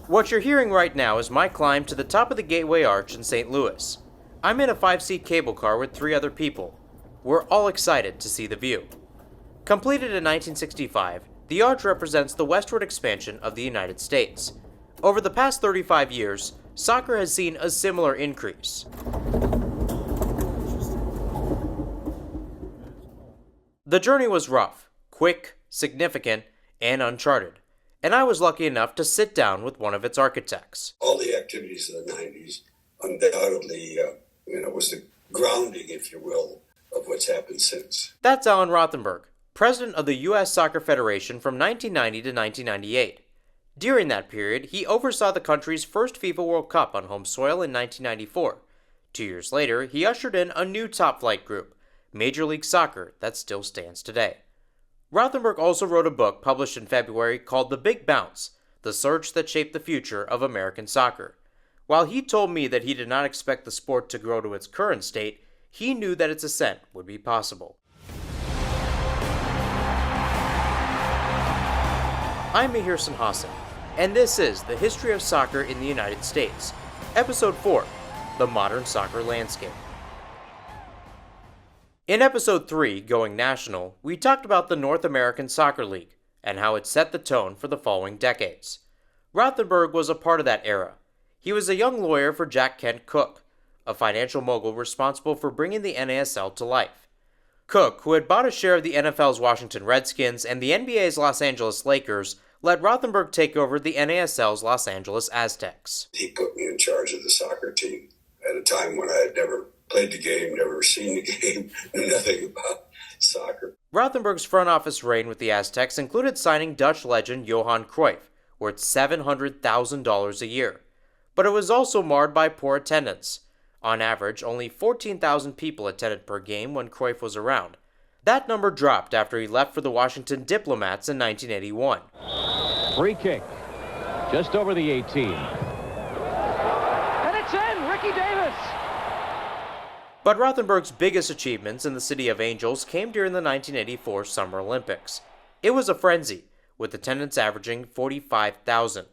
What you're hearing right now is my climb to the top of the Gateway Arch in St. Louis. I'm in a 5-seat cable car with 3 other people. We're all excited to see the view. Completed in 1965, the arch represents the westward expansion of the United States. Over the past 35 years, soccer has seen a similar increase. The journey was rough, quick, significant, and uncharted, and I was lucky enough to sit down with one of its architects. All the activities of the 90s undoubtedly was the grounding, if you will, of what's happened since. That's Alan Rothenberg, president of the U.S. Soccer Federation from 1990 to 1998. During that period, he oversaw the country's first FIFA World Cup on home soil in 1994. 2 years later, he ushered in a new top-flight group, Major League Soccer, that still stands today. Rothenberg also wrote a book published in February called The Big Bounce, The Search That Shaped the Future of American Soccer. While he told me that he did not expect the sport to grow to its current state, he knew that its ascent would be possible. I'm Eickenhorst Hassan, and this is The History of Soccer in the United States, Episode 4, The Modern Soccer Landscape. In Episode 3, Going National, we talked about the North American Soccer League and how it set the tone for the following decades. Rothenberg was a part of that era. He was a young lawyer for Jack Kent Cooke, a financial mogul responsible for bringing the NASL to life. Cooke, who had bought a share of the NFL's Washington Redskins and the NBA's Los Angeles Lakers, let Rothenberg take over the NASL's Los Angeles Aztecs. He put me in charge of the soccer team at a time when I had never played the game, never seen the game, knew nothing about soccer. Rothenberg's front office reign with the Aztecs included signing Dutch legend Johan Cruyff, worth $700,000 a year. But it was also marred by poor attendance. On average, only 14,000 people attended per game when Cruyff was around. That number dropped after he left for the Washington Diplomats in 1981. Free kick, just over the 18. And it's in, Ricky Davis! But Rothenberg's biggest achievements in the City of Angels came during the 1984 Summer Olympics. It was a frenzy, with attendance averaging 45,000.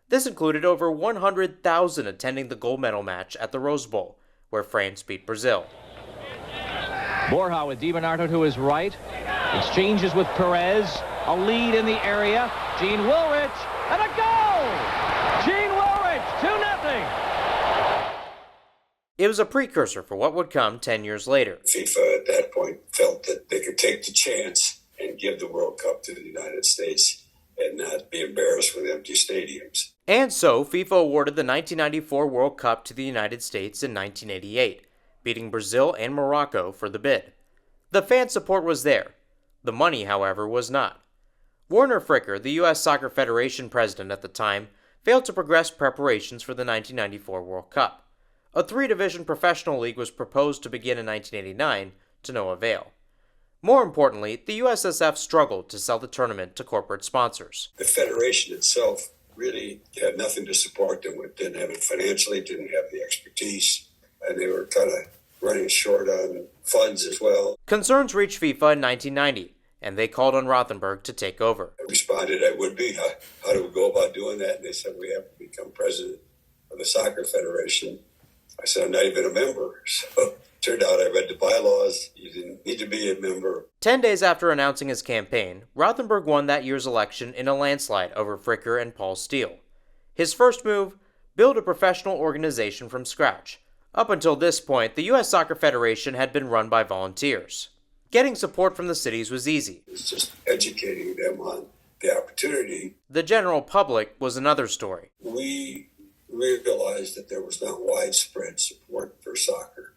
This included over 100,000 attending the gold medal match at the Rose Bowl, where France beat Brazil. Borja with Di Bernardo to his right. Exchanges with Perez. A lead in the area. Gene Wilrich. And a goal! Gene Wilrich, 2-0. It was a precursor for what would come 10 years later. FIFA at that point felt that they could take the chance and give the World Cup to the United States and not be embarrassed with empty stadiums. And so, FIFA awarded the 1994 World Cup to the United States in 1988, beating Brazil and Morocco for the bid. The fan support was there. The money, however, was not. Werner Fricker, the U.S. Soccer Federation president at the time, failed to progress preparations for the 1994 World Cup. A 3-division professional league was proposed to begin in 1989, to no avail. More importantly, the USSF struggled to sell the tournament to corporate sponsors. The federation itself really had nothing to support them with, didn't have it financially, didn't have the expertise, and they were kind of running short on funds as well. Concerns reached FIFA in 1990, and they called on Rothenberg to take over. I responded I would be. How do we go about doing that? And they said, we have to become president of the Soccer Federation. I said, I'm not even a member. So turned out I read the bylaws. You didn't need to be a member. 10 days after announcing his campaign, Rothenberg won that year's election in a landslide over Fricker and Paul Steele. His first move? Build a professional organization from scratch. Up until this point, the U.S. Soccer Federation had been run by volunteers. Getting support from the cities was easy. It's just educating them on the opportunity. The general public was another story. We realized that there was not widespread support for soccer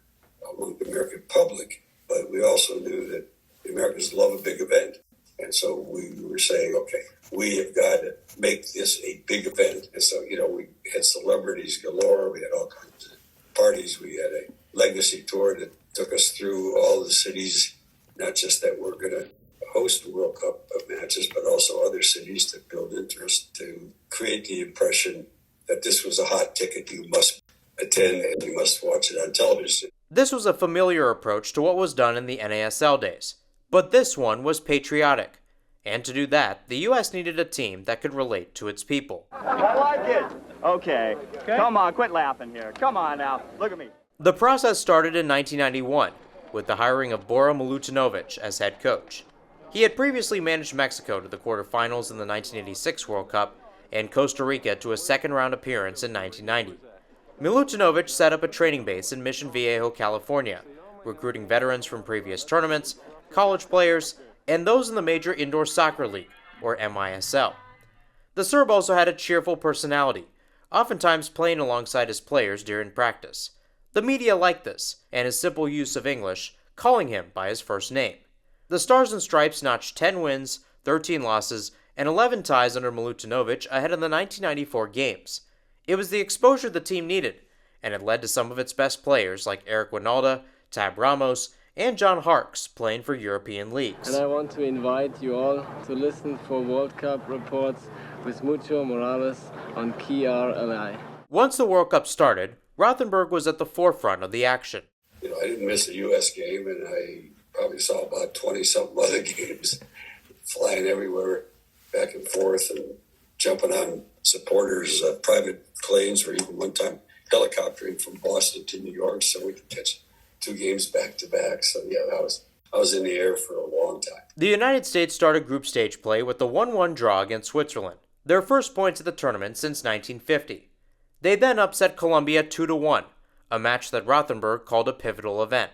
among the American public, but we also knew that the Americans love a big event. And so we were saying, okay, we have got to make this a big event. And so, we had celebrities galore. We had all kinds of parties. We had a legacy tour that took us through all the cities, not just that we're going to host the World Cup matches, but also other cities to build interest, to create the impression that this was a hot ticket you must attend and you must watch it on television. This was a familiar approach to what was done in the NASL days, but this one was patriotic. And to do that, the U.S. needed a team that could relate to its people. I like it. Okay. Come on, quit laughing here. Come on now. Look at me. The process started in 1991 with the hiring of Bora Milutinovic as head coach. He had previously managed Mexico to the quarterfinals in the 1986 World Cup and Costa Rica to a second-round appearance in 1990. Milutinovic set up a training base in Mission Viejo, California, recruiting veterans from previous tournaments, college players, and those in the Major Indoor Soccer League, or MISL. The Serb also had a cheerful personality, oftentimes playing alongside his players during practice. The media liked this, and his simple use of English, calling him by his first name. The Stars and Stripes notched 10 wins, 13 losses, and 11 ties under Milutinovic ahead of the 1994 games. It was the exposure the team needed, and it led to some of its best players like Eric Winalda, Tab Ramos, and John Harkes playing for European leagues. And I want to invite you all to listen for World Cup reports with Mucho Morales on KRLI. Once the World Cup started, Rothenberg was at the forefront of the action. I didn't miss a U.S. game, and I probably saw about 20-something other games, flying everywhere, back and forth, and jumping on supporters' private planes, or even one time helicoptering from Boston to New York so we could catch 2 games back-to-back. So, yeah, I was in the air for a long time. The United States started group stage play with the 1-1 draw against Switzerland, their first points of the tournament since 1950. They then upset Colombia 2-1, a match that Rothenberg called a pivotal event.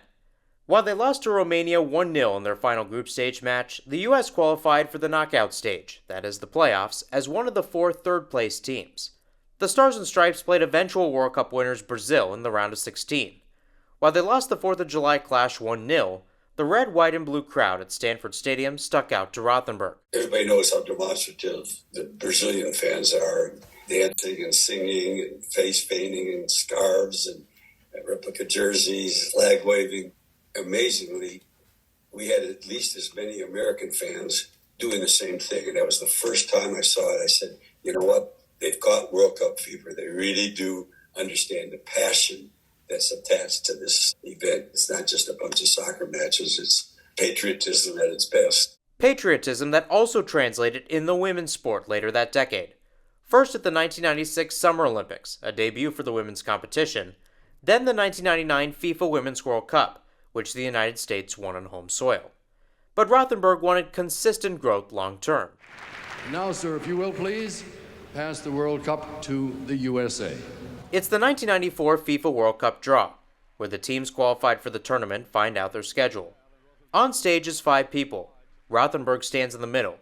While they lost to Romania 1-0 in their final group stage match, the U.S. qualified for the knockout stage, that is the playoffs, as one of the 4 third-place teams. The Stars and Stripes played eventual World Cup winners Brazil in the round of 16. While they lost the 4th of July clash 1-0, the red, white, and blue crowd at Stanford Stadium stuck out to Rothenberg. Everybody knows how demonstrative the Brazilian fans are, dancing and singing and face painting and scarves and replica jerseys, flag waving. Amazingly, we had at least as many American fans doing the same thing. And that was the first time I saw it. I said, you know what? They've caught World Cup fever. They really do understand the passion that's attached to this event. It's not just a bunch of soccer matches. It's patriotism at its best. Patriotism that also translated in the women's sport later that decade. First at the 1996 Summer Olympics, a debut for the women's competition, then the 1999 FIFA Women's World Cup, which the United States won on home soil. But Rothenberg wanted consistent growth long term. Now, sir, if you will please, pass the World Cup to the USA. It's the 1994 FIFA World Cup draw, where the teams qualified for the tournament find out their schedule. On stage is 5 people. Rothenberg stands in the middle.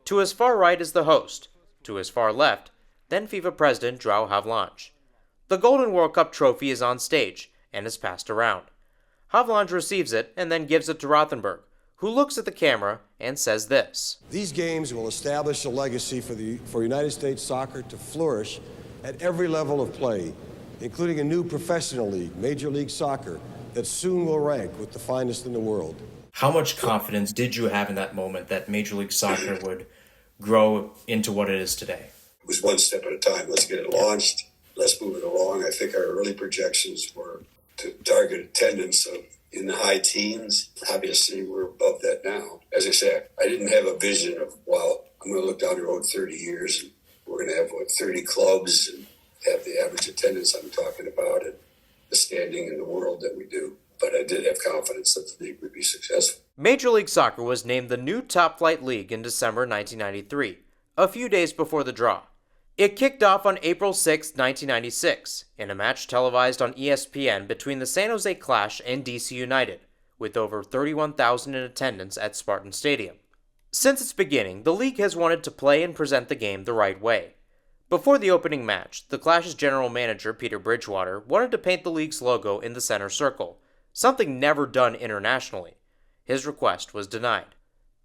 To his far right is the host. To his far left, then FIFA President João Havelange. The Golden World Cup trophy is on stage and is passed around. Havelange receives it and then gives it to Rothenberg, who looks at the camera and says this. These games will establish a legacy for United States soccer to flourish at every level of play, including a new professional league, Major League Soccer, that soon will rank with the finest in the world. How much confidence did you have in that moment that Major League Soccer would grow into what it is today? It was one step at a time. Let's get it launched. Let's move it along. I think our early projections were to target attendance of in the high teens. Obviously, we're above that now. As I said, I didn't have a vision of, well, I'm going to look down the road 30 years and we're going to have, 30 clubs and have the average attendance I'm talking about and the standing in the world that we do. But I did have confidence that the league would be successful. Major League Soccer was named the new top-flight league in December 1993, a few days before the draw. It kicked off on April 6, 1996, in a match televised on ESPN between the San Jose Clash and DC United, with over 31,000 in attendance at Spartan Stadium. Since its beginning, the league has wanted to play and present the game the right way. Before the opening match, the Clash's general manager, Peter Bridgewater, wanted to paint the league's logo in the center circle, something never done internationally. His request was denied.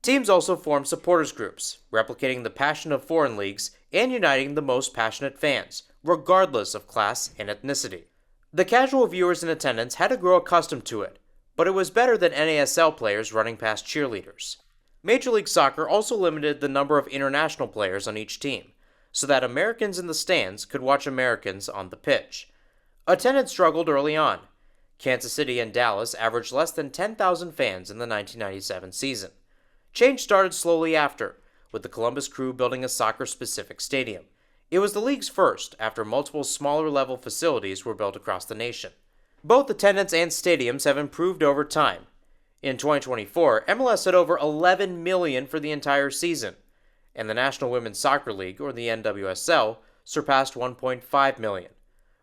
Teams also formed supporters groups, replicating the passion of foreign leagues and uniting the most passionate fans, regardless of class and ethnicity. The casual viewers in attendance had to grow accustomed to it, but it was better than NASL players running past cheerleaders. Major League Soccer also limited the number of international players on each team, so that Americans in the stands could watch Americans on the pitch. Attendance struggled early on. Kansas City and Dallas averaged less than 10,000 fans in the 1997 season. Change started slowly after, with the Columbus Crew building a soccer-specific stadium, It was the league's first after multiple smaller level facilities were built across the nation. Both attendance and stadiums have improved over time. In 2024, MLS had over 11 million for the entire season, and the National Women's Soccer League, or the NWSL, surpassed 1.5 million.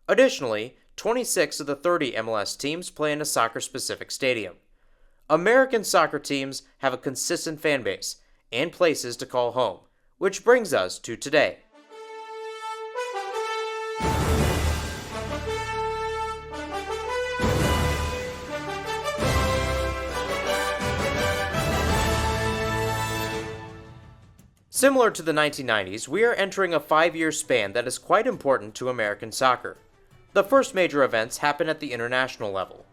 Additionally, 26 of the 30 MLS teams play in a soccer-specific stadium. American soccer teams have a consistent fan base and places to call home, which brings us to today. Similar to the 1990s, we are entering a 5-year span that is quite important to American soccer. The first major events happen at the international level.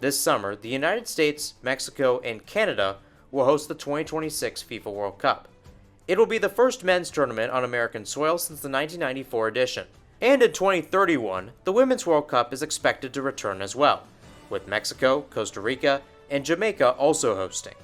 This summer, the United States, Mexico, and Canada will host the 2026 FIFA World Cup. It will be the first men's tournament on American soil since the 1994 edition. And in 2031, the Women's World Cup is expected to return as well, with Mexico, Costa Rica, and Jamaica also hosting.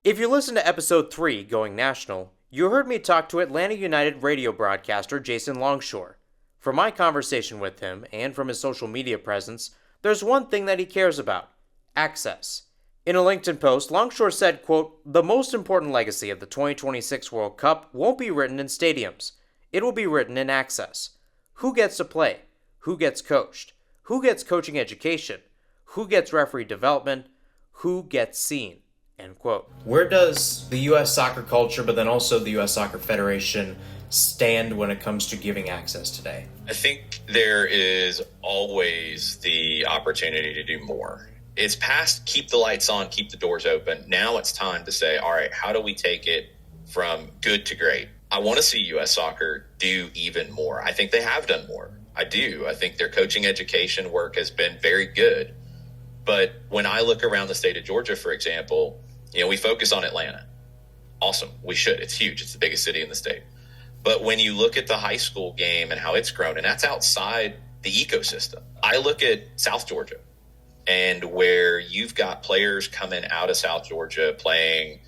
If you listened to episode 3, Going National, you heard me talk to Atlanta United radio broadcaster Jason Longshore. From my conversation with him, and from his social media presence, there's one thing that he cares about: access. In a LinkedIn post, Longshore said, quote, "The most important legacy of the 2026 World Cup won't be written in stadiums. It will be written in access. Who gets to play? Who gets coached? Who gets coaching education? Who gets referee development? Who gets seen?" End quote. Where does the U.S. soccer culture, but then also the U.S. Soccer Federation, stand when it comes to giving access today? I think there is always the opportunity to do more. It's past keep the lights on, keep the doors open. Now it's time to say, all right, how do we take it from good to great? I want to see U.S. soccer do even more. I think they have done more. I do. I think their coaching education work has been very good. But when I look around the state of Georgia, for example, we focus on Atlanta. Awesome. We should. It's huge. It's the biggest city in the state. But when you look at the high school game and how it's grown, and that's outside the ecosystem. I look at South Georgia, and where you've got players coming out of South Georgia playing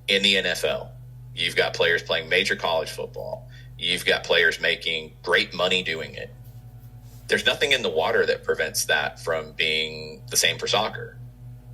in the NFL. You've got players playing major college football. You've got players making great money doing it. There's nothing in the water that prevents that from being the same for soccer.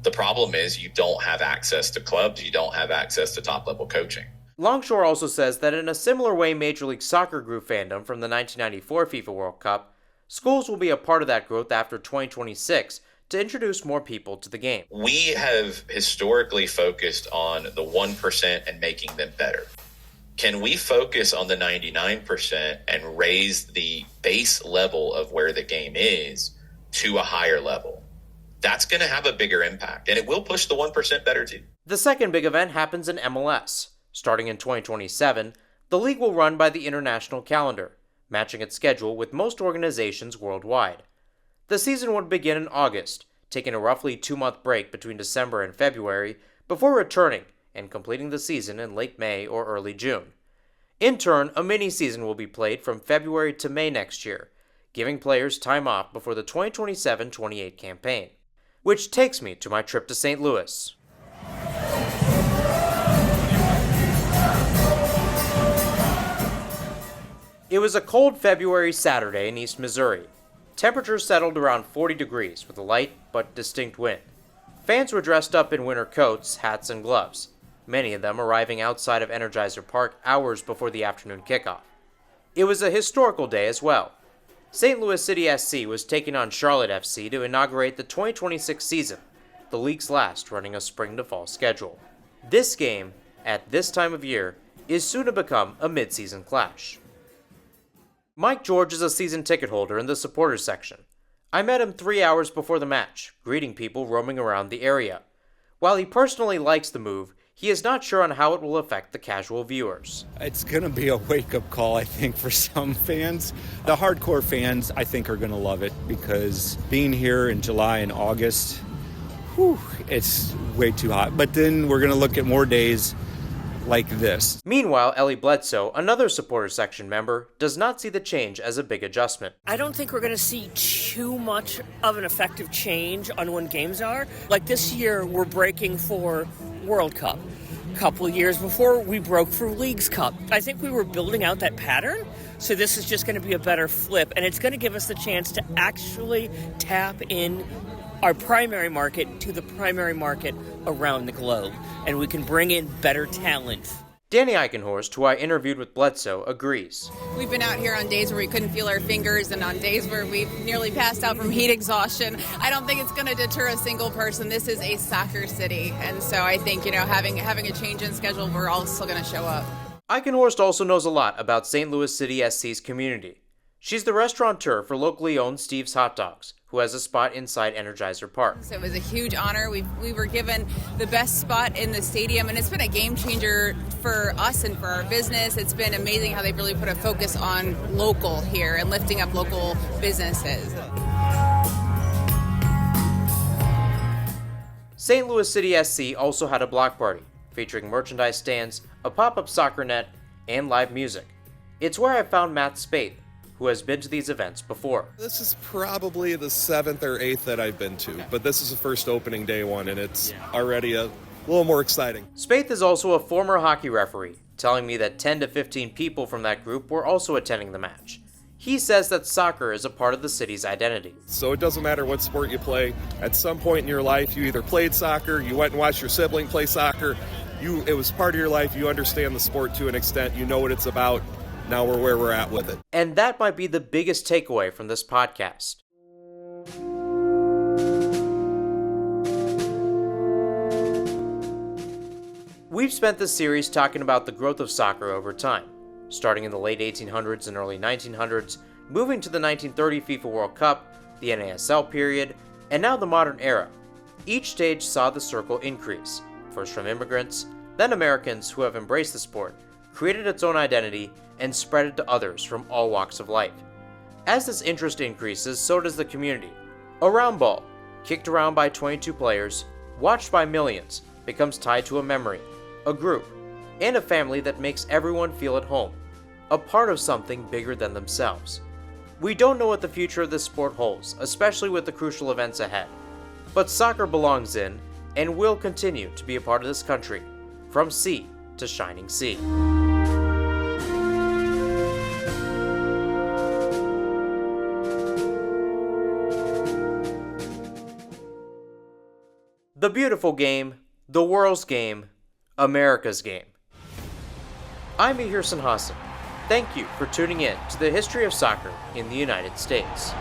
The problem is you don't have access to clubs. You don't have access to top-level coaching. Longshore also says that in a similar way Major League Soccer grew fandom from the 1994 FIFA World Cup, schools will be a part of that growth after 2026 to introduce more people to the game. We have historically focused on the 1% and making them better. Can we focus on the 99% and raise the base level of where the game is to a higher level? That's going to have a bigger impact, and it will push the 1% better too. The second big event happens in MLS. Starting in 2027, the league will run by the international calendar, matching its schedule with most organizations worldwide. The season would begin in August, taking a roughly 2-month break between December and February before returning and completing the season in late May or early June. In turn, a mini-season will be played from February to May next year, giving players time off before the 2027-28 campaign. Which takes me to my trip to St. Louis. It was a cold February Saturday in East Missouri. Temperatures settled around 40 degrees with a light but distinct wind. Fans were dressed up in winter coats, hats, and gloves, many of them arriving outside of Energizer Park hours before the afternoon kickoff. It was a historical day as well. St. Louis City SC was taking on Charlotte FC to inaugurate the 2026 season, the league's last running a spring to fall schedule. This game, at this time of year, is soon to become a mid-season clash. Mike George is a season ticket holder in the supporters section. I met him 3 hours before the match, greeting people roaming around the area. While he personally likes the move, he is not sure on how it will affect the casual viewers. It's going to be a wake-up call, I think, for some fans. The hardcore fans, I think, are going to love it because being here in July and August, it's way too hot. But then we're going to look at more days like this. Meanwhile, Ellie Bledsoe, another supporter section member, does not see the change as a big adjustment. I don't think we're going to see too much of an effective change on when games are. Like this year, we're breaking for World Cup. couple years before we broke through Leagues Cup. I think we were building out that pattern, so this is just going to be a better flip, and it's going to give us the chance to actually tap in our primary market to the primary market around the globe, and we can bring in better talent. Danni Eickenhorst, who I interviewed with Bledsoe, agrees. We've been out here on days where we couldn't feel our fingers and on days where we've nearly passed out from heat exhaustion. I don't think it's going to deter a single person. This is a soccer city, and so I think, having a change in schedule, we're all still going to show up. Eickenhorst also knows a lot about St. Louis City SC's community. She's the restaurateur for locally owned Steve's Hot Dogs, who has a spot inside Energizer Park. So it was a huge honor. We were given the best spot in the stadium, and it's been a game changer for us and for our business. It's been amazing how they've really put a focus on local here and lifting up local businesses. St. Louis City SC also had a block party, featuring merchandise stands, a pop-up soccer net, and live music. It's where I found Matt Spaeth, who has been to these events before. This is probably the 7th or 8th that I've been to, but this is the first opening day one, and it's already a little more exciting. Spaeth is also a former hockey referee, telling me that 10 to 15 people from that group were also attending the match. He says that soccer is a part of the city's identity. So it doesn't matter what sport you play. At some point in your life, you either played soccer, you went and watched your sibling play soccer, it was part of your life, you understand the sport to an extent, you know what it's about. Now we're where we're at with it. And that might be the biggest takeaway from this podcast. We've spent this series talking about the growth of soccer over time, starting in the late 1800s and early 1900s, moving to the 1930 FIFA World Cup, the NASL period, and now the modern era. Each stage saw the circle increase, first from immigrants, then Americans who have embraced the sport, created its own identity, and spread it to others from all walks of life. As this interest increases, so does the community. A round ball, kicked around by 22 players, watched by millions, becomes tied to a memory, a group, and a family that makes everyone feel at home, a part of something bigger than themselves. We don't know what the future of this sport holds, especially with the crucial events ahead. But soccer belongs in, and will continue to be a part of this country, from sea to shining sea. The beautiful game, the world's game, America's game. I'm Eickenhorst. Thank you for tuning in to the history of soccer in the United States.